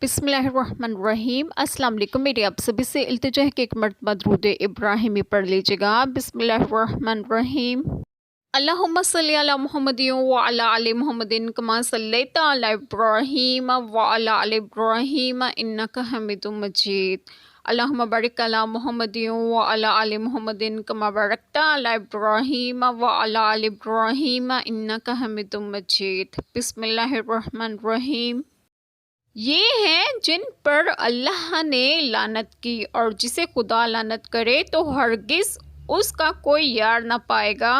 بسم اللہ الرحمن الرحیم۔ السلام علیکم، میری آپ سبھی سے التجا ہے کہ ایک مرتبہ درود ابراہیمی پڑھ لیجیے گا۔ بسم اللہ الرحمن الرحیم۔ اللہم صلی علی محمد وعلی آل محمد کما صلیت علی ابراہیم وعلی آل ابراہیم انک حمید مجید۔ اللہم بارک علی محمد وعلی آل محمد کما بارکت علی ابراہیم وعلی آل ابراہیم انک حمید مجید۔ بسم اللہ الرحمن الرحیم۔ یہ ہیں جن پر اللہ نے لعنت کی، اور جسے خدا لعنت کرے تو ہرگز اس کا کوئی یار نہ پائے گا۔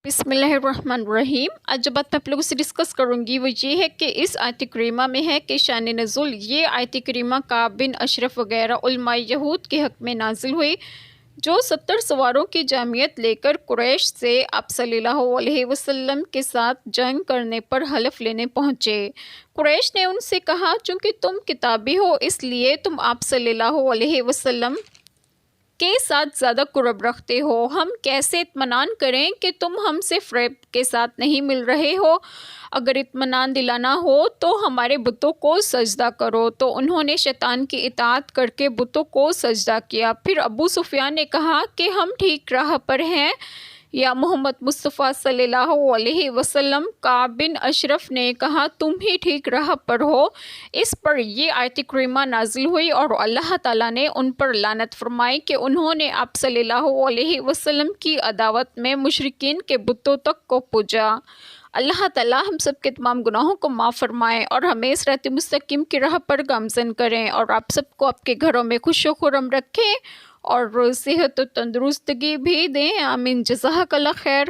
بسم اللہ الرحمن الرحیم۔ آج جو بات میں آپ لوگوں سے ڈسکس کروں گی وہ یہ ہے کہ اس آیت کریمہ میں ہے کہ شان نزول یہ آیت کریمہ کعب بن اشرف وغیرہ علماء یہود کے حق میں نازل ہوئی، جو 70 سواروں کی جامعیت لے کر قریش سے آپ صلی اللہ علیہ وسلم کے ساتھ جنگ کرنے پر حلف لینے پہنچے۔ قریش نے ان سے کہا، چونکہ تم کتابی ہو اس لیے تم آپ صلی اللہ علیہ وسلم کے ساتھ زیادہ قرب رکھتے ہو، ہم کیسے اطمینان کریں کہ تم ہم سے فریب کے ساتھ نہیں مل رہے ہو؟ اگر اطمینان دلانا ہو تو ہمارے بتوں کو سجدہ کرو۔ تو انہوں نے شیطان کی اطاعت کر کے بتوں کو سجدہ کیا۔ پھر ابو سفیان نے کہا کہ ہم ٹھیک راہ پر ہیں یا محمد مصطفیٰ صلی اللہ علیہ وسلم؟ کعب بن اشرف نے کہا، تم ہی ٹھیک راہ پر ہو۔ اس پر یہ آیت کریمہ نازل ہوئی اور اللہ تعالیٰ نے ان پر لعنت فرمائی کہ انہوں نے آپ صلی اللہ علیہ وسلم کی عداوت میں مشرکین کے بتوں تک کو پوجا۔ اللہ تعالیٰ ہم سب کے تمام گناہوں کو معاف فرمائے اور ہمیں صراط مستقیم کی راہ پر گامزن کریں، اور آپ سب کو آپ کے گھروں میں خوش و خرم رکھیں اور صحت و تندرستگی بھی دیں۔ آمین۔ جزاک اللہ خیر۔